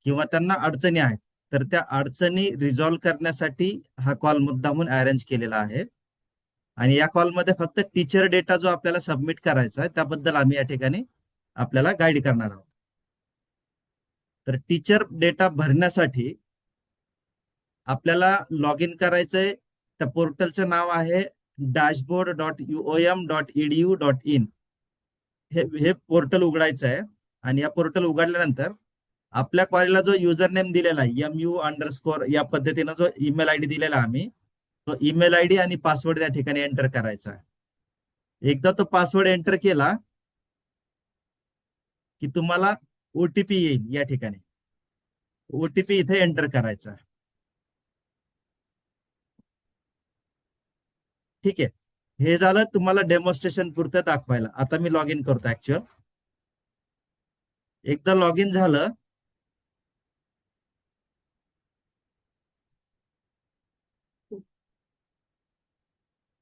किंवा त्यांना अडचणी आहेत, तर त्या अडचणी रिझॉल्व्ह करण्यासाठी हा कॉल मुद्दामून अरेंज केलेला आहे. आणि या कॉलमध्ये फक्त टीचर डेटा जो आपल्याला सबमिट करायचा आहे त्याबद्दल आम्ही या ठिकाणी आपल्याला गाईड करणार आहोत. तर टीचर डेटा भरण्यासाठी आपल्याला लॉग इन करायचंय. त्या पोर्टलचं नाव आहे dashboard.uom.edu.in. हे पोर्टल उघडायचं आहे. आणि या पोर्टल उघडल्यानंतर आपल्या कॉलेजला जो युजर नेम दिलेला आहे MU_, या पद्धतीनं जो ईमेल आयडी दिलेला आम्ही, तो ईमेल आयडी आणि पासवर्ड त्या ठिकाणी एंटर करायचा आहे. एकदा तो पासवर्ड एंटर केला की तुम्हाला ओटीपी येईल. या ठिकाणी ओटीपी इथे एंटर करायचा. ठीक आहे. हे झालं तुम्हाला डेमॉन्स्ट्रेशन पुरतं दाखवायला. आता मी लॉग इन करतो ऍक्च्युअल. एकदा लॉग इन झालं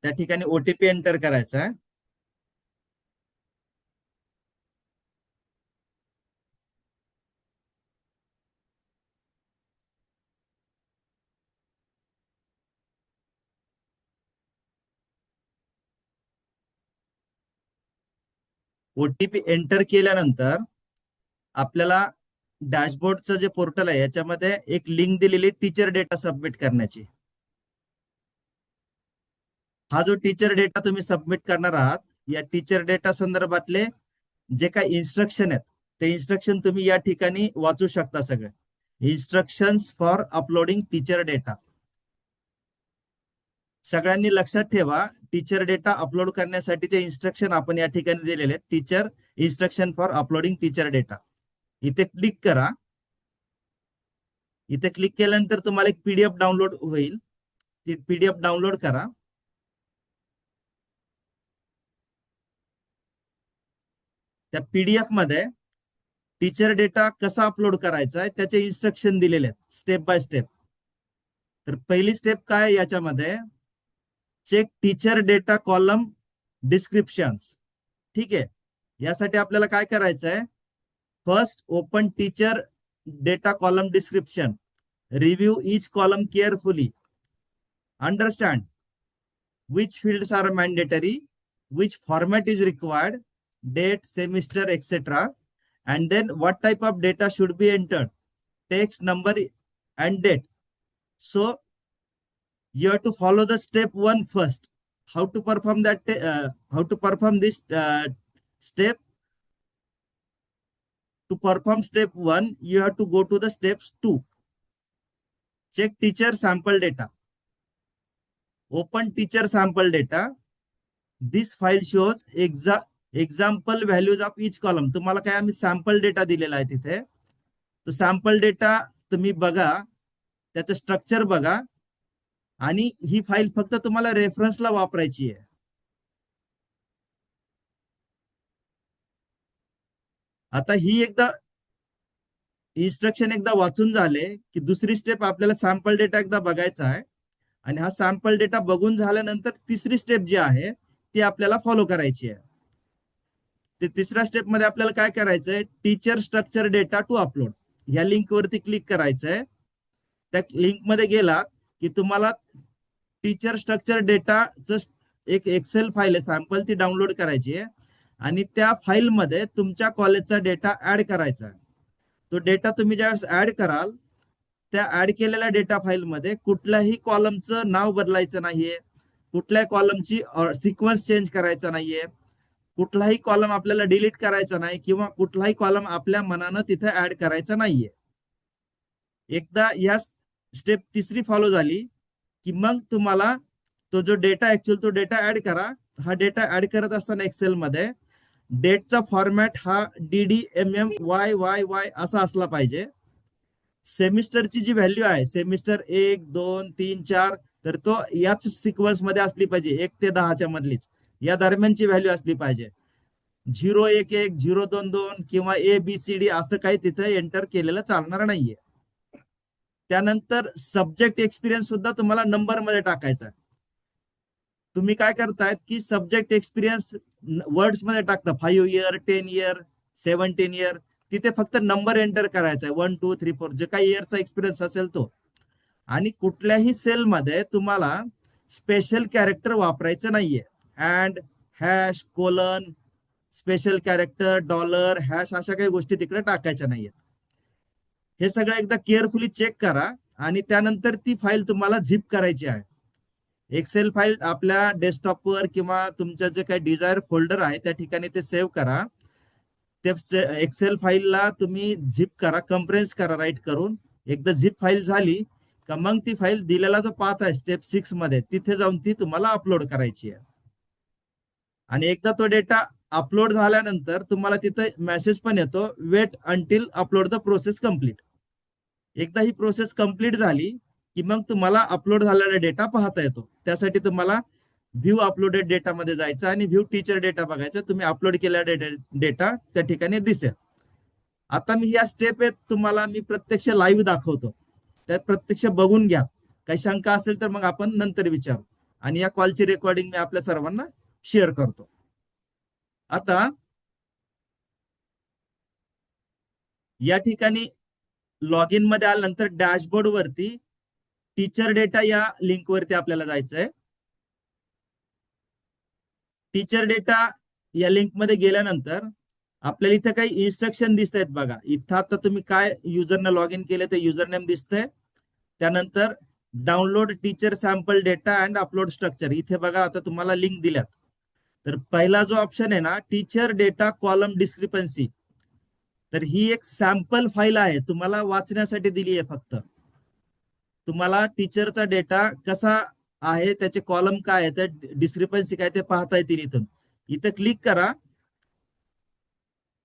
त्या ठिकाणी ओटीपी एंटर करायचा आहे. ओटीपी एंटर केल्यानंतर आपल्याला डॅशबोर्डचं जे पोर्टल आहे याच्यामध्ये एक लिंक दिलेली टीचर डेटा सबमिट करण्याची. हा जो टीचर डेटा तुम्ही सबमिट करणार आहात, या टीचर डेटा संदर्भातले जे काही इन्स्ट्रक्शन आहेत ते इन्स्ट्रक्शन तुम्ही या ठिकाणी वाचू शकता. सगळे instructions for uploading teacher data. सगळ्यांनी लक्षात ठेवा, टीचर डेटा अपलोड करण्यासाठीचे इन्स्ट्रक्शन आपण या ठिकाणी दिलेले आहेत. Teacher instruction for uploading teacher data. इथे क्लिक करा. इथे क्लिक केल्यानंतर तुम्हाला एक पीडीएफ डाउनलोड होईल. ती पीडीएफ डाउनलोड करा. त्या पीडीएफ मध्ये टीचर डेटा कसा अपलोड करायचा आहे त्याचे इन्स्ट्रक्शन दिलेले आहेत स्टेप बाय स्टेप. तर पहिली स्टेप काय याच्यामध्ये, check teacher data column descriptions. ठीक आहे. यासाठी आपल्याला काय करायचं आहे, first open teacher data column description, review each column carefully, understand which fields are mandatory, which format is required, date, semester, etc., and then what type of data should be entered, text, number, and date. So you have to follow the step 1 first. How to perform that? How to perform this step? To perform step 1, you have to go to the steps 2. Check teacher sample data. Open teacher sample data. This file shows example values of each column. तुम्हाला काय आम्ही sample data दिलेला आहे तिथे. तो sample data तुम्ही बघा, त्याचं स्ट्रक्चर बघा, आणि ही फाईल फक्त तुम्हाला रेफरन्सला वापरायची आहे. आता ही एकदा इन्स्ट्रक्शन एकदा वाचून झाले की दुसरी स्टेप आपल्याला सॅम्पल डेटा एकदा बघायचा आहे. आणि हा सॅम्पल डेटा बघून झाल्यानंतर तिसरी स्टेप जी आहे ती आपल्याला फॉलो करायची आहे. ते तिसऱ्या स्टेप मध्ये आपल्याला काय करायचंय, teacher structure data to upload. या लिंक वरती क्लिक करायचंय. त्या लिंक मध्ये गेलात की तुम्हाला टीचर स्ट्रक्चर डेटाचं एक एक्सेल फाईल आहे सॅम्पल, ती डाउनलोड करायची आहे. आणि त्या फाईलमध्ये तुमच्या कॉलेजचा डेटा ऍड करायचा आहे. तो डेटा तुम्ही ज्यावेळेस ऍड कराल, त्या ऍड केलेल्या डेटा फाईलमध्ये कुठल्याही कॉलमचं नाव बदलायचं नाहीये, कुठल्याही कॉलमची सिक्वेन्स चेंज करायचा नाहीये, कुठलाही कॉलम आपल्याला डिलीट करायचा नाही, किंवा कुठलाही कॉलम आपल्या मनानं तिथे ऍड करायचा नाहीये. एकदा या स्टेप तिसरी फॉलो झाली की मग तुम्हाला तो जो डेटा ऍक्च्युअल तो डेटा ऍड करा. हा डेटा ऍड करत असताना एक्सेल मध्ये डेटचा फॉर्मॅट हा DDMMYYY असा असला पाहिजे. सेमिस्टरची जी व्हॅल्यू आहे, सेमिस्टर 1, 2, 3, 4, तर तो याच सिक्वेन्स मध्ये असली पाहिजे. 1 ते 10च्या मधलीच या दरम्यानची व्हॅल्यू असली पाहिजे. 011, 022 किंवा ABCD असं काही तिथे एंटर केलेलं चालणार नाहीये. त्यानंतर सब्जेक्ट एक्सपिरियन्स सुद्धा तुम्हाला नंबर मध्ये टाकायचा आहे. तुम्ही काय करतायत की सब्जेक्ट एक्सपिरियन्स वर्ड्स मध्ये टाकता, 5 इयर, 10 इयर, 17 इयर. तिथे फक्त नंबर एंटर करायचा आहे, 1 2 3 4, जे काही इयरचा एक्सपिरियन्स असेल तो. आणि कुठल्याही सेलमध्ये तुम्हाला स्पेशल कॅरेक्टर वापरायचं नाहीये. And, hash, colon, special character, dollar, hash, अशा काही गोष्टी तिकडे टाकायच्या नाहीयेत. हे सगळं एकदा केअरफुली चेक करा आणि त्यानंतर ती फाईल तुम्हाला झिप करायची आहे. एक्सेल फाईल आपल्या डेस्कटॉपवर किंवा तुमच्या जे काही डिझायर फोल्डर आहे त्या ठिकाणी ते सेव्ह करा. ते एक्सेल फाईलला तुम्ही झिप करा, कंप्रेस करा राईट करून. एकदा झिप फाईल झाली का मग ती फाईल दिलेला जो पाथ आहे स्टेप 6 मध्ये तिथे जाऊन ती तुम्हाला अपलोड करायची आहे. आणि एकदा तो डेटा अपलोड झाल्यानंतर तुम्हाला तिथे मेसेज पण येतो, wait until upload the process complete. एकदा ही प्रोसेस कम्प्लीट झाली की मग तुम्हाला अपलोड झालेला डेटा पाहता येतो. त्यासाठी तुम्हाला व्ह्यू अपलोडेड डेटा मध्ये जायचं आणि व्ह्यू टीचर डेटा बघायचं. तुम्ही अपलोड केलेला डेटा त्या ठिकाणी दिसेल. आता मी या स्टेप आहेत तुम्हाला मी प्रत्यक्ष लाईव्ह दाखवतो, त्यात प्रत्यक्ष बघून घ्या. काही शंका असेल तर मग आपण नंतर विचारू. आणि या कॉलची रेकॉर्डिंग मी आपल्या सर्वांना शेअर करतो. आता या ठिकाणी लॉग इन मध्ये आल्यानंतर डॅशबोर्ड वरती टीचर डेटा या लिंक वरती आपल्याला जायचंय. टीचर डेटा या लिंक मध्ये गेल्यानंतर आपल्याला इथे काही इन्स्ट्रक्शन दिसत आहेत बघा. इथं आता तुम्ही काय युजरने लॉग इन केले ते युजर नेम दिसतंय. त्यानंतर download teacher sample data and upload structure, इथे बघा आता तुम्हाला लिंक दिल्यात. तर पहिला जो ऑप्शन आहे ना, टीचर डेटा कॉलम डिस्क्रिपन्सी, तर ही एक सॅम्पल फाईल आहे, तुम्हाला वाचण्यासाठी दिली आहे फक्त. तुम्हाला टीचरचा डेटा कसा आहे, त्याचे कॉलम काय आहे, त्या डिस्क्रिपन्सी काय ते पाहता येतील इथून. इथं क्लिक करा,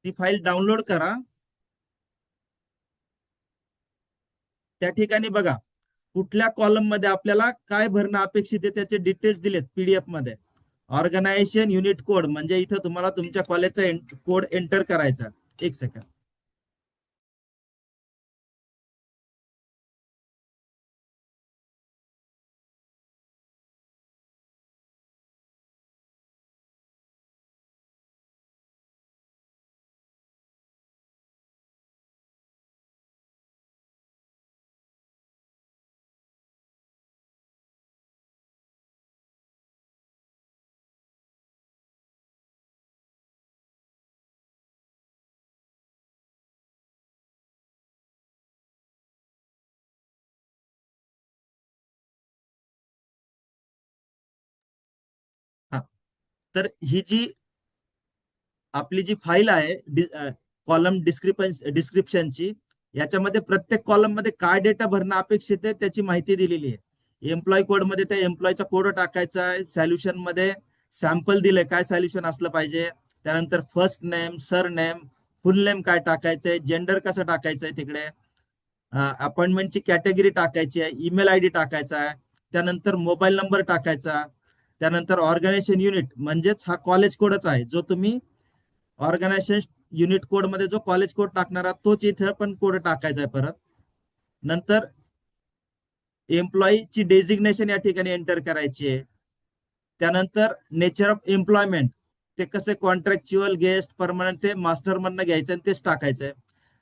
ती फाईल डाउनलोड करा. त्या ठिकाणी बघा कुठल्या कॉलम मध्ये आपल्याला काय भरणं अपेक्षित आहे त्याचे डिटेल्स दिलेत पीडीएफ मध्ये. ऑर्गनायझेशन युनिट कोड, म्हणजे इथं तुम्हाला तुमच्या कॉलेजचा कोड एंटर करायचा. एक सेकंड. हा, तर ही जी आपली जी फाईल आहे कॉलम डिस्क्रिप्शनची, याच्यामध्ये प्रत्येक कॉलम मध्ये काय डेटा भरणं अपेक्षित आहे त्याची माहिती दिलेली आहे. एम्प्लॉय कोड मध्ये त्या एम्प्लॉयचा कोड टाकायचा आहे. सॉल्युशन मध्ये सॅम्पल दिले काय सॉल्युशन असलं पाहिजे. त्यानंतर फर्स्ट नेम, सर नेम, फुल नेम काय टाकायचंय, जेंडर कसं टाकायचंय, तिकडे अपॉइंटमेंटची कॅटेगरी टाकायची आहे, ईमेल आयडी टाकायचा आहे, त्यानंतर मोबाईल नंबर टाकायचा, त्यानंतर ऑर्गनायझेशन युनिट म्हणजेच हा कॉलेज कोडच आहे जो तुम्ही ऑर्गनायझेशन युनिट कोड मध्ये जो कॉलेज कोड टाकणार आहात तोच इथे पण कोड टाकायचा आहे परत. नंतर एम्प्लॉईची डेझिग्नेशन या ठिकाणी एंटर करायची आहे. त्यानंतर नेचर ऑफ एम्प्लॉयमेंट, ते कसे कॉन्ट्रॅक्च्युअल, गेस्ट, परमनंट, ते मास्टर मधनं घ्यायचं आणि तेच टाकायचं आहे.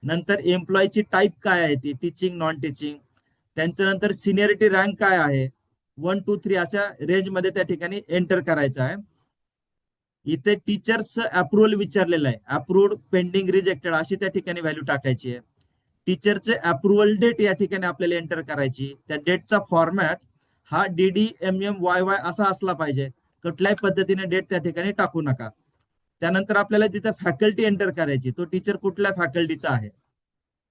नंतर एम्प्लॉईची टाईप काय आहे, ती टीचिंग, नॉन टीचिंग. त्यांच्यानंतर सिनियरिटी रँक काय आहे, 1 2 3 अशा रेंजमध्ये त्या ठिकाणी एंटर करायचं आहे. इथे टीचर्स अप्रुव्हल विचारलेलं आहे, अप्रूव्ड, पेंडिंग, रिजेक्टेड अशी त्या ठिकाणी व्हॅल्यू टाकायची आहे. टीचरचे अप्रुव्हल डेट या ठिकाणी आपल्याला एंटर करायची. त्या डेटचा फॉर्मॅट हा DDMMYY असा असला पाहिजे, कुठल्याही पद्धतीने डेट त्या ठिकाणी टाकू नका. त्यानंतर आपल्याला तिथे फॅकल्टी एंटर करायची, तो टीचर कुठल्या फॅकल्टीचा आहे.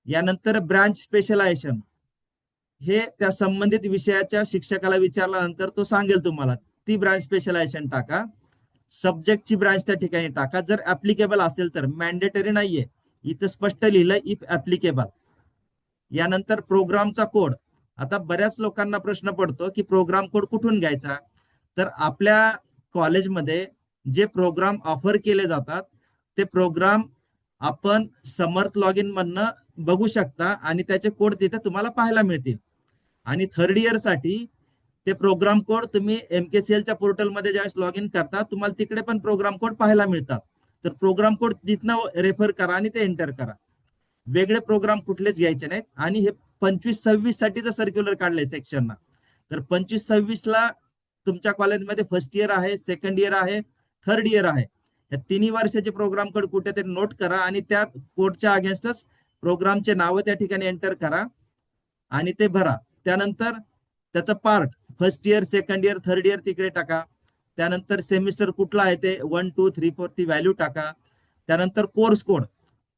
यानंतर ब्रांच स्पेशलायझेशन, हे त्या संबंधित विषयाच्या शिक्षकाला विचारल्यानंतर तो सांगेल तुम्हाला, ती ब्रांच स्पेशलायझेशन टाका. सब्जेक्टची ब्रांच त्या ठिकाणी टाका जर ऍप्लिकेबल असेल तर, मॅन्डेटरी नाहीये, इथं स्पष्ट लिहिलं इफ ऍप्लिकेबल. यानंतर प्रोग्रामचा कोड. आता बऱ्याच लोकांना प्रश्न पडतो की प्रोग्राम कोड कुठून घ्यायचा. तर आपल्या कॉलेजमध्ये जे प्रोग्राम ऑफर केले जातात ते प्रोग्राम आपण समर्थ लॉग इन मधनं बघू शकता आणि त्याचे कोड तिथे तुम्हाला पाहायला मिळतील. आणि थर्ड इयर साठी ते प्रोग्राम कोड तुम्ही MKCL पोर्टलमध्ये ज्यावेळेस लॉग इन करता तुम्हाला तिकडे पण प्रोग्राम कोड पाहायला मिळतात. तर प्रोग्राम कोड तिथनं रेफर करा आणि ते एंटर करा. वेगळे प्रोग्राम कुठलेच घ्यायचे नाहीत. आणि हे 25-26 साठीचं सर्क्युलर काढलंय सेक्शनना. तर 25-26ला तुमच्या कॉलेजमध्ये फर्स्ट इयर आहे, सेकंड इयर आहे, थर्ड इयर आहे. या तिन्ही वर्षाचे प्रोग्राम कोड कुठेतरी नोट करा आणि त्या कोडच्या अगेन्स्टच प्रोग्रामचे नावं त्या ठिकाणी एंटर करा आणि ते भरा. त्यानंतर त्याचं part first year, second year, third year तिकडे टाका. त्यानंतर सेमिस्टर कुठला आहे ते 1, 2, 3, 4 ती व्हॅल्यू टाका. त्यानंतर कोर्स कोड.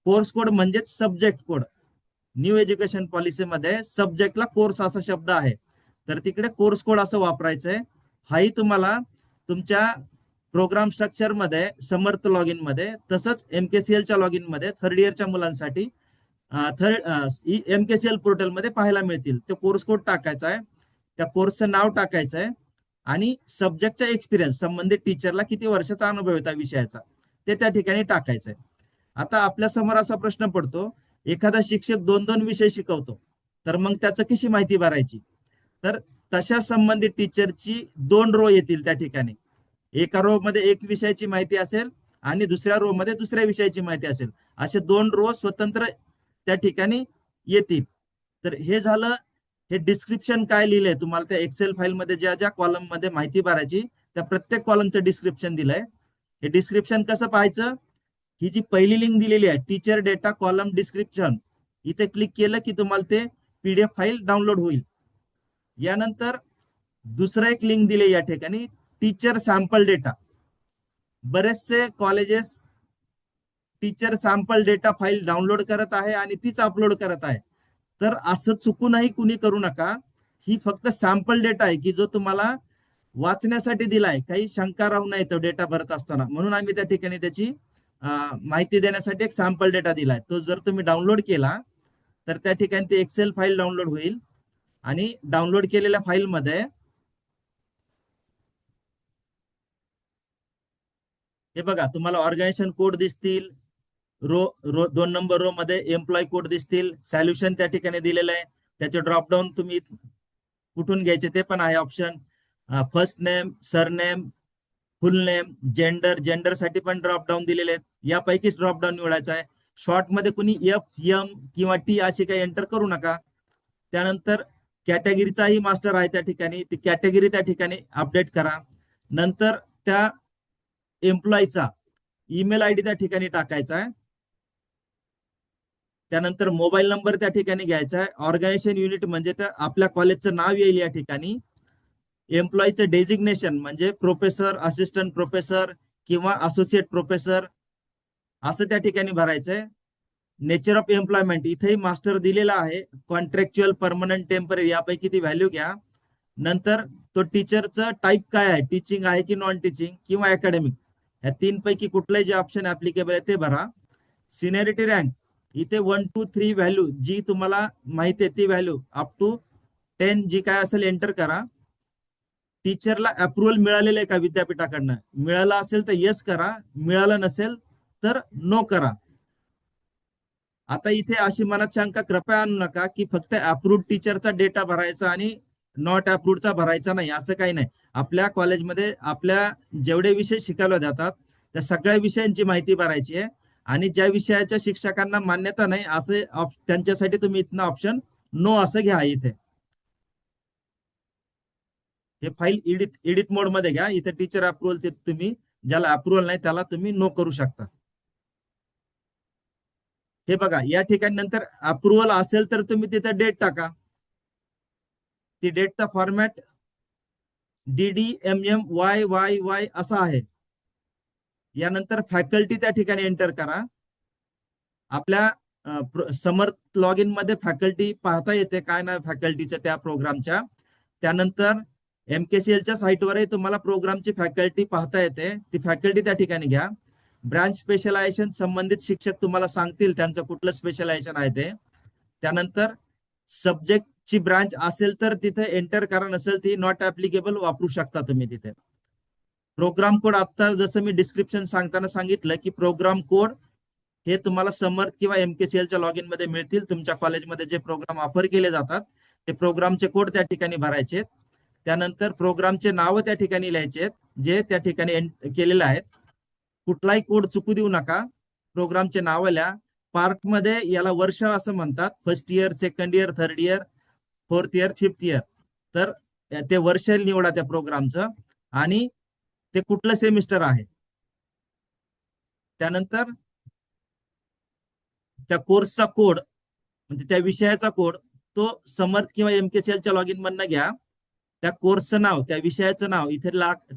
कोर्स कोड म्हणजेच सब्जेक्ट कोड. न्यू एज्युकेशन पॉलिसीमध्ये सब्जेक्टला कोर्स असा शब्द आहे, तर तिकडे कोर्स कोड असं वापरायचं आहे. हाही तुम्हाला तुमच्या प्रोग्राम स्ट्रक्चर मध्ये, समर्थ लॉग इन मध्ये, तसंच एमकेसीएलच्या लॉग इन मध्ये थर्ड इयरच्या मुलांसाठी एमकेसीएल पोर्टल मध्ये पाहायला मिळतील. तो कोर्स कोड टाकायचा आहे, त्या कोर्सचं नाव टाकायचं आहे आणि सब्जेक्टचा एक्सपिरियन्स, संबंधित टीचरला किती वर्षाचा अनुभव आहे त्या विषयाचा, ते त्या ठिकाणी टाकायचं आहे. आता आपल्या समोर असा प्रश्न पडतो, एखादा शिक्षक 2-2 विषय शिकवतो, तर मग त्याचं कशी माहिती भरायची? तर तशा संबंधित टीचरची 2 रो येतील त्या ठिकाणी. एका रो मध्ये एक विषयाची माहिती असेल आणि दुसऱ्या रो मध्ये दुसऱ्या विषयाची माहिती असेल. असे 2 रो स्वतंत्र त्या ठिकाणी येतील. तर हे झालं. हे डिस्क्रिप्शन काय लिहिलंय तुम्हाला त्या एक्सेल फाईल मध्ये, ज्या ज्या कॉलम मध्ये माहिती भरायची त्या प्रत्येक कॉलमचं डिस्क्रिप्शन दिलंय. हे डिस्क्रिप्शन कसं पाहायचं? ही जी पहिली लिंक दिलेली आहे, टीचर डेटा कॉलम डिस्क्रिप्शन, इथे क्लिक केलं की तुम्हाला ते पीडीएफ फाईल डाउनलोड होईल. यानंतर दुसरं एक लिंक दिले या ठिकाणी, टीचर सॅम्पल डेटा. बरेचसे colleges teacher sample data file download करत आहे आणि तीच अपलोड करत आहे. तर असं चुकूनही कुणी करू नका. ही फक्त सॅम्पल डेटा आहे की जो तुम्हाला वाचण्यासाठी दिलाय. काही शंका राहू नये तो डेटा भरत असताना, म्हणून आम्ही त्या ठिकाणी त्याची माहिती देण्यासाठी एक सॅम्पल डेटा दिलाय. तो जर तुम्ही डाउनलोड केला तर त्या ठिकाणी ती एक्सेल फाईल डाउनलोड होईल आणि डाउनलोड केलेल्या फाईलमध्ये हे बघा, तुम्हाला ऑर्गनायझेशन कोड दिसतील, रो 2 नंबर रो मध्ये एम्प्लॉय कोड दिसतील, सॉल्युशन त्या ठिकाणी दिलेलं आहे. त्याचे ड्रॉपडाऊन तुम्ही कुठून घ्यायचे ते पण आहे ऑप्शन. फर्स्ट नेम, सरनेम, फुल नेम, जेंडर, जेंडर साठी पण ड्रॉपडाऊन दिलेले आहेत. यापैकीच ड्रॉपडाऊन निवडायचा आहे. शॉर्ट मध्ये कुणी एफ, एम किंवा टी अशी काही एंटर करू नका. त्यानंतर कॅटेगरीचाही मास्टर आहे त्या ठिकाणी, ती कॅटेगरी त्या ठिकाणी अपडेट करा. नंतर त्या एम्प्लॉयचा ईमेल आयडी त्या ठिकाणी टाकायचा आहे. त्यानंतर मोबाईल नंबर त्या ठिकाणी घ्यायचा आहे. ऑर्गनायझेशन युनिट म्हणजे त्या आपल्या कॉलेजचं नाव येईल या ठिकाणी. एम्प्लॉयचं डेजिग्नेशन म्हणजे प्रोफेसर, असिस्टंट प्रोफेसर किंवा असोसिएट प्रोफेसर असं त्या ठिकाणी भरायचंय. नेचर ऑफ एम्प्लॉयमेंट इथेही मास्टर दिलेला आहे, कॉन्ट्रॅक्च्युअल, परमनंट, टेम्पररी यापैकी ती व्हॅल्यू घ्या. नंतर तो टीचरचं टाईप काय आहे, टीचिंग आहे की नॉन टीचिंग किंवा अकॅडमिक, या 3 पैकी कुठलंही जे ऑप्शन ऍप्लिकेबल आहे ते भरा. सिनियरिटी रँक इथे 1, 2, 3 व्हॅल्यू जी तुम्हाला माहिती आहे ती व्हॅल्यू अप टू 10 जी काय असेल एंटर करा. टीचरला अप्रुव्हल मिळालेलं आहे का विद्यापीठाकडनं? मिळालं असेल तर येस करा, मिळालं नसेल तर नो करा. आता इथे अशी मनात शंका कृपया आणू नका की फक्त अप्रूव्ड टीचरचा डेटा भरायचा आणि नॉट अप्रूव्डचा भरायचा नाही, असं काही नाही. आपल्या कॉलेजमध्ये आपल्या जेवढे विषय शिकवले जातात त्या सगळ्या विषयांची माहिती भरायची आहे आणि ज्या विषयाच्या शिक्षकांना मान्यता नाही असे त्यांच्यासाठी तुम्ही इथनं ऑप्शन नो असं घ्या. इथे हे फाईल एडिट मोड मध्ये घ्या. इथे टीचर अप्रुव्हल ते तुम्ही, ज्याला अप्रुव्हल नाही त्याला तुम्ही नो करू शकता. हे बघा या ठिकाणी नंतर अप्रुव्हल असेल तर तुम्ही तिथे डेट टाका. ती डेटचा फॉर्मॅट DDMMYYY असा आहे. यानंतर फॅकल्टी त्या ठिकाणी एंटर करा. आपल्या समर्थ लॉग इन मध्ये फॅकल्टी पाहता येते, काय नाव फॅकल्टीचं त्या प्रोग्रामच्या. त्यानंतर एमकेसीएलच्या साईटवरही तुम्हाला प्रोग्रामची फॅकल्टी पाहता येते, ती फॅकल्टी त्या ठिकाणी घ्या. ब्रांच स्पेशलायझेशन संबंधित शिक्षक तुम्हाला सांगतील त्यांचं कुठलं स्पेशलायझेशन आहे ते. त्यानंतर सब्जेक्टची ब्रांच असेल तर तिथे एंटर करा, नसेल ती नॉट ऍप्लिकेबल वापरू शकता तुम्ही तिथे. प्रोग्राम कोड आता जसं मी डिस्क्रिप्शन सांगताना सांगितलं की प्रोग्राम कोड हे तुम्हाला समर्थ किंवा एमकेसीएलच्या लॉग इन मध्ये मिळतील. तुमच्या कॉलेजमध्ये जे प्रोग्राम ऑफर केले जातात ते प्रोग्रामचे कोड त्या ठिकाणी भरायचे. त्यानंतर प्रोग्रामचे नाव त्या ठिकाणी लिहायचे जे त्या ठिकाणी केलेले आहेत. कुठलाही कोड चुकू देऊ नका. प्रोग्रामचे नाव लिहा. पार्ट मध्ये याला वर्ष असं म्हणतात, first year, second year, third year, fourth year, fifth year. तर ते वर्ष निवडा त्या प्रोग्रामचं आणि ते कुठलं सेमिस्टर आहे. त्यानंतर त्या कोर्सचा कोड म्हणजे त्या विषयाचा कोड तो समर्थ किंवा MKCLच्या लॉगिन मधनं घ्या. त्या कोर्सचं नाव, त्या विषयाचं नाव इथे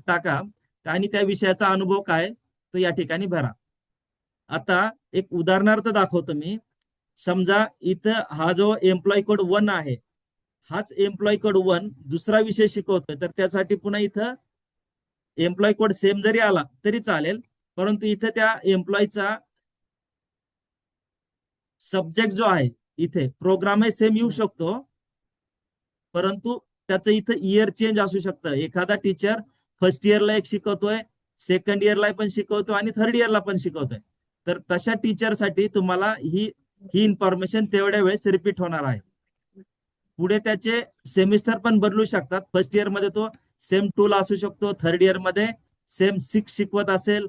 टाका आणि त्या विषयाचा अनुभव काय तो या ठिकाणी भरा. आता एक उदाहरणार्थ दाखवतो मी. समजा इथं हा जो एम्प्लॉय कोड 1 आहे, हाच एम्प्लॉय कोड 1 दुसरा विषय शिकवतोय, तर त्यासाठी पुन्हा इथं एम्प्लॉय कोड सेम जरी आला तरी चालेल, परंतु इथं त्या एम्प्लॉयचा सब्जेक्ट जो आहे इथे प्रोग्राम सेम येऊ शकतो, परंतु त्याचं इथं इयर चेंज असू शकतं. एखादा टीचर फर्स्ट इयरला एक शिकवतोय, सेकंड इयरला पण शिकवतो आणि थर्ड इयरला पण शिकवतोय. तर तशा टीचरसाठी तुम्हाला ही ही इन्फॉर्मेशन तेवढ्या वेळेस रिपीट होणार आहे. पुढे त्याचे सेमिस्टर पण बदलू शकतात. फर्स्ट इयर मध्ये तो सेम 2 ला असू शकतो, थर्ड इयर मध्ये सेम 6 शिकवत असेल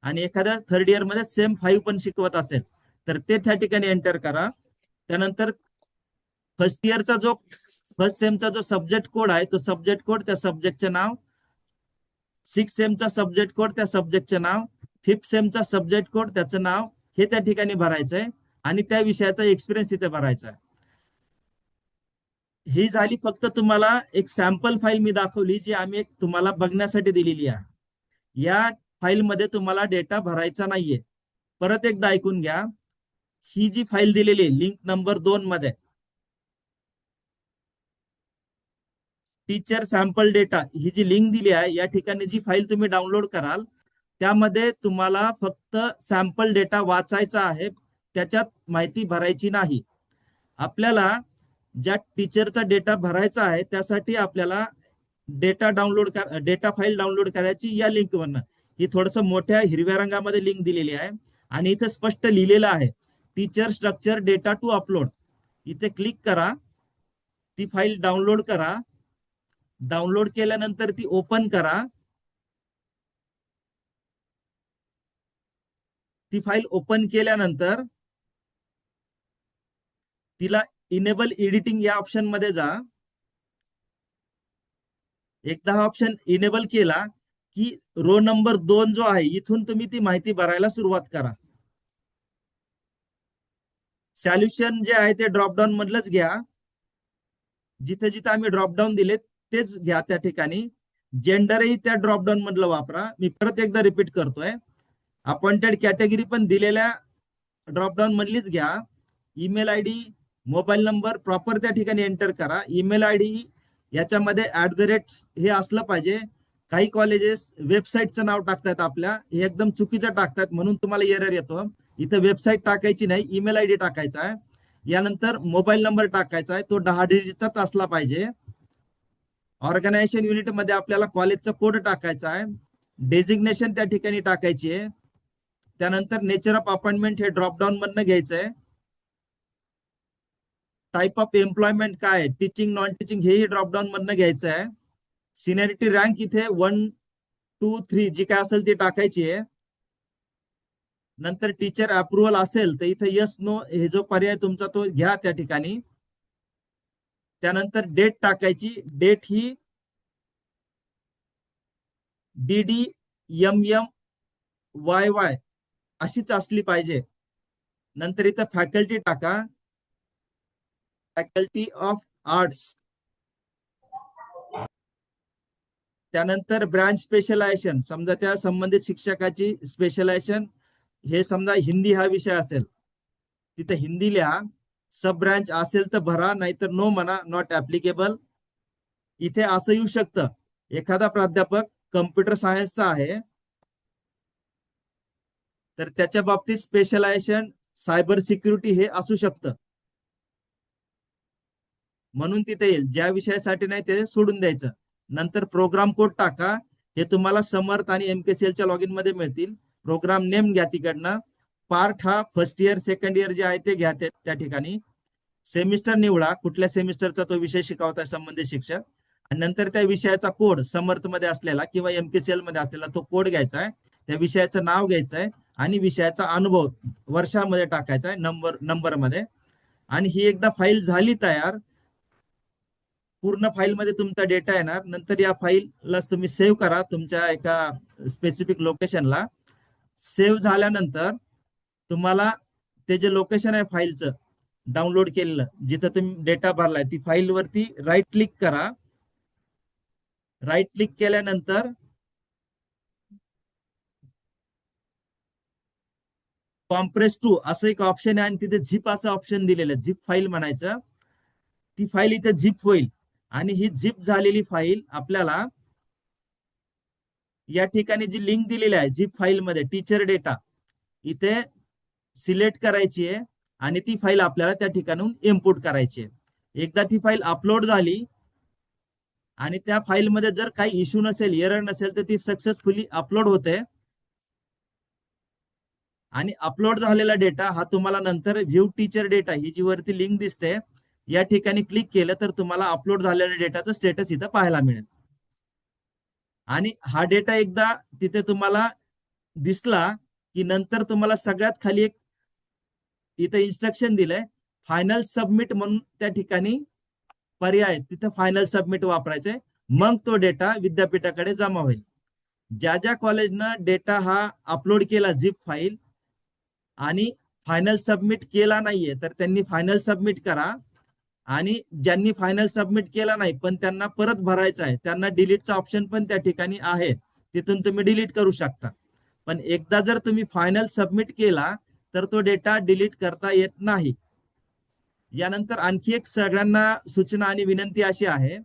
आणि एखाद्या थर्ड इयर मध्ये सेम 5 पण शिकवत असेल, तर ते त्या ठिकाणी एंटर करा. त्यानंतर फर्स्ट इयरचा जो फर्स्ट सेमचा जो सब्जेक्ट कोड आहे तो सब्जेक्ट कोड, त्या सब्जेक्टचे नाव, 6 सेमचा सब्जेक्ट कोड, त्या सब्जेक्टचे नाव, 5th सेमचा सब्जेक्ट कोड, त्याचं नाव, हे त्या ठिकाणी भरायचंय आणि त्या विषयाचा एक्सपिरियन्स तिथे भरायचा आहे. ही झाली फक्त तुम्हाला एक सॅम्पल फाईल मी दाखवली, जी आम्ही एक तुम्हाला बघण्यासाठी दिलेली आहे. या फाईलमध्ये तुम्हाला डेटा भरायचा नाहीये. परत एकदा ऐकून घ्या. ही जी फाईल दिलेली आहे लिंक नंबर 2 मध्ये, टीचर सॅम्पल डेटा ही जी लिंक दिली आहे, या ठिकाणी जी फाईल तुम्ही डाउनलोड कराल त्यामध्ये तुम्हाला फक्त सॅम्पल डेटा वाचायचा आहे, त्याच्यात माहिती भरायची नाही. आपल्याला ज्या टीचरचा डेटा भरायचा आहे त्यासाठी आपल्याला डेटा फाईल डाउनलोड करायची या लिंकवरनं. ही थोडस मोठ्या हिरव्या रंगामध्ये लिंक दिलेली आहे आणि इथे स्पष्ट लिहिलेलं आहे teacher structure data to upload. इथे क्लिक करा, ती फाईल डाउनलोड करा. डाउनलोड केल्यानंतर ती ओपन करा. ती फाईल ओपन केल्यानंतर तिला इनेबल एडिटिंग या ऑप्शन मध्ये जा. एकदा हा ऑप्शन इनेबल केला की रो नंबर 2 जो आहे इथून तुम्ही ती माहिती भरायला सुरुवात करा. सॉल्युशन जे आहे ते ड्रॉपडाऊन मधलंच घ्या. जिथे जिथे आम्ही ड्रॉपडाऊन दिले तेच घ्या त्या ठिकाणी. जेंडरही त्या ड्रॉपडाऊन मधलं वापरा. मी परत एकदा रिपीट करतोय, अपॉइंटेड कॅटेगरी पण दिलेल्या ड्रॉपडाऊन मधलीच घ्या. Email ID, mobile number proper त्या ठिकाणी एंटर करा. ईमेल आयडी याच्यामध्ये @ हे असलं पाहिजे. काही कॉलेजेस वेबसाईटचं नाव टाकतात आपल्या, हे एकदम चुकीचं टाकतात म्हणून तुम्हाला एरर येतो. इथं वेबसाईट टाकायची नाही, ईमेल आयडी टाकायचा आहे. यानंतर मोबाईल नंबर टाकायचा आहे, तो 10 डिजिटचाच असला पाहिजे. ऑर्गनायझेशन युनिट मध्ये आपल्याला कॉलेजचा कोड टाकायचा आहे. डेझिग्नेशन त्या ठिकाणी टाकायची आहे. त्यानंतर नेचर ऑफ अपॉइंटमेंट हे ड्रॉपडाऊन मधनं घ्यायचंय. टाईप ऑफ एम्प्लॉयमेंट काय, टीचिंग, नॉन टीचिंग, हेही ड्रॉपडाऊन मधनं घ्यायचं आहे. सिनियरिटी रँक इथे 1, 2, 3 जी काय असेल ती टाकायची आहे. नंतर टीचर अप्रुव्हल असेल तर इथे यस नो हे जो पर्याय तुमचा तो घ्या त्या ठिकाणी. त्यानंतर डेट टाकायची. डेट ही DDMMYY अशीच असली पाहिजे. नंतर इथं फॅकल्टी टाका, फॅकल्टी ऑफ आर्ट्स. त्यानंतर ब्रांच स्पेशलायझेशन, समजा त्या संबंधित शिक्षकाची स्पेशलायझेशन हे समजा हिंदी हा विषय असेल, तिथे हिंदी लिहा. सब ब्रांच असेल तर भरा, नाहीतर नो म्हणा, नॉट ऍप्लिकेबल. इथे असं येऊ शकतं, एखादा प्राध्यापक कम्प्युटर सायन्सचा आहे तर त्याच्या बाबतीत स्पेशलायझेशन सायबर सिक्युरिटी हे असू शकतं, म्हणून तिथे येईल. ज्या विषयासाठी नाही ते सोडून द्यायचं. नंतर प्रोग्राम कोड टाका, हे तुम्हाला समर्थ आणि MKCLच्या लॉगिन मध्ये मिळतील. प्रोग्राम नेम घ्या तिकडनं. पार्ट हा फर्स्ट इयर, सेकंड इयर जे आहे ते घ्या त्या ठिकाणी. सेमिस्टर निवडा, कुठल्या सेमिस्टरचा तो विषय शिकवताय संबंधित शिक्षक, आणि नंतर त्या विषयाचा कोड समर्थ मध्ये असलेला किंवा MKCL मध्ये असलेला तो कोड घ्यायचा आहे. त्या विषयाचं नाव घ्यायचं आहे आणि विषयाचा अनुभव वर्षामध्ये टाकायचा आहे, नंबरमध्ये. आणि ही एकदा फाईल झाली तयार, पूर्ण फाईलमध्ये तुमचा डेटा येणार. नंतर या फाईलला तुम्ही सेव्ह करा तुमच्या एका स्पेसिफिक लोकेशनला. सेव्ह झाल्यानंतर तुम्हाला ते जे लोकेशन आहे फाईलचं डाउनलोड केलेलं, जिथं तुम्ही डेटा भरलाय, ती फाईल वरती राईट क्लिक करा. राईट क्लिक केल्यानंतर कॉम्प्रेस टू असं एक ऑप्शन आहे आणि तिथे झिप असं ऑप्शन दिलेलं आहे, झिप फाईल म्हणायचं. ती फाईल इथे झिप होईल आणि ही झिप झालेली फाईल आपल्याला या ठिकाणी जी लिंक दिलेली आहे झिप फाईल मध्ये टीचर डेटा, इथे सिलेक्ट करायची आहे आणि ती फाईल आपल्याला त्या ठिकाणून इम्पोर्ट करायची आहे. एकदा ती फाईल अपलोड झाली आणि त्या फाईलमध्ये जर काही इश्यू नसेल, एरर नसेल, तर ती सक्सेसफुली अपलोड होते. आणि अपलोड झालेला डेटा हा तुम्हाला नंतर व्ह्यू टीचर डेटा ही जी वरती लिंक दिसते या ठिकाणी क्लिक केलं तर तुम्हाला अपलोड झालेल्या डेटाचं स्टेटस इथं पाहायला मिळेल. आणि हा डेटा एकदा तिथे तुम्हाला दिसला की नंतर तुम्हाला सगळ्यात खाली एक इथे इन्स्ट्रक्शन दिलंय, फायनल सबमिट म्हणून त्या ठिकाणी पर्याय, तिथे फायनल सबमिट वापरायचंय. मग तो डेटा विद्यापीठाकडे जमा होईल. ज्या ज्या कॉलेजनं डेटा हा अपलोड केला झिप फाईल आणि फायनल सबमिट केला नाहीये, तर त्यांनी फायनल सबमिट करा. आणि ज्यांनी फायनल सबमिट केला नाही पण त्यांना परत भरायचा आहे, त्यांना डिलीटचा ऑप्शन पण त्या ठिकाणी आहे, तिथून तुम्ही डिलीट करू शकता. पण एकदा जर तुम्ही फायनल सबमिट केला तर तो डेटा डिलीट करता येत नाही. यानंतर आणखी एक सगळ्यांना सूचना आणि विनंती अशी आहे,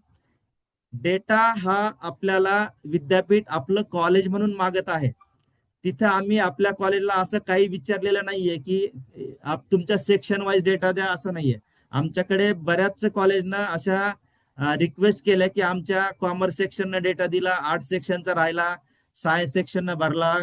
डेटा हा आपल्याला विद्यापीठ आपलं कॉलेज म्हणून मागत आहे. तिथं आम्ही आपल्या कॉलेजला असं काही विचारलेलं नाहीये की तुमच्या सेक्शन वाईज डेटा द्या, असं नाहीये. आमच्याकडे बऱ्याच कॉलेजनं अशा रिक्वेस्ट केल्या की आमच्या कॉमर्स सेक्शननं डेटा दिला, आर्ट सेक्शनचा राहिला, सायन्स सेक्शननं भरला,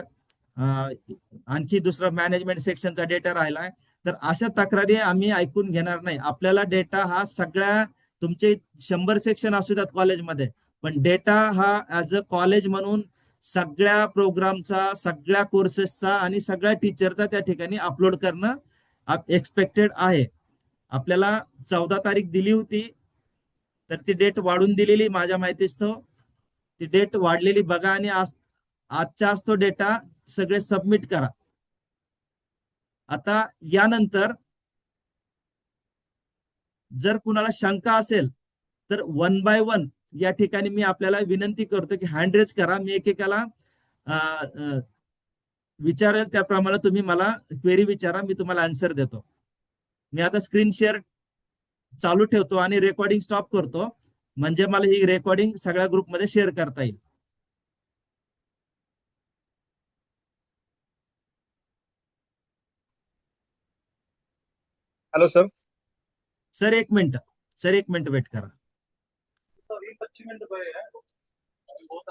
आणखी दुसरा मॅनेजमेंट सेक्शनचा डेटा राहिलाय. तर अशा तक्रारी आम्ही ऐकून घेणार नाही. आपल्याला डेटा हा सगळ्या, तुमचे 100 सेक्शन असू द्यात कॉलेजमध्ये, पण डेटा हा ऍज अ कॉलेज म्हणून सगळ्या प्रोग्रामचा, सगळ्या कोर्सेसचा आणि सगळ्या टीचरचा त्या ठिकाणी अपलोड करणं एक्सपेक्टेड आहे. आपल्याला 14 तारीख दिली होती, तर ती डेट वाढून दिलेली माझ्या माहितीच तो, ती डेट वाढलेली बघा आणि आजच्या आज तो डेटा सगळे सबमिट करा. आता यानंतर जर कुणाला शंका असेल तर वन बाय वन या ठिकाणी मी आपल्याला विनंती करतो की हँड रेज करा. मी एकेकाला विचारेल त्याप्रमाणे तुम्ही मला क्वेरी विचारा, मी तुम्हाला आन्सर देतो. मी आता स्क्रीन शेअर चालू ठेवतो आणि रेकॉर्डिंग स्टॉप करतो, म्हणजे मला ही रेकॉर्डिंग सगळ्या ग्रुपमध्ये शेअर करता येईल. Hello sir. सर एक मिनिट, सर एक मिनिट वेट करा. 20-25 मिनट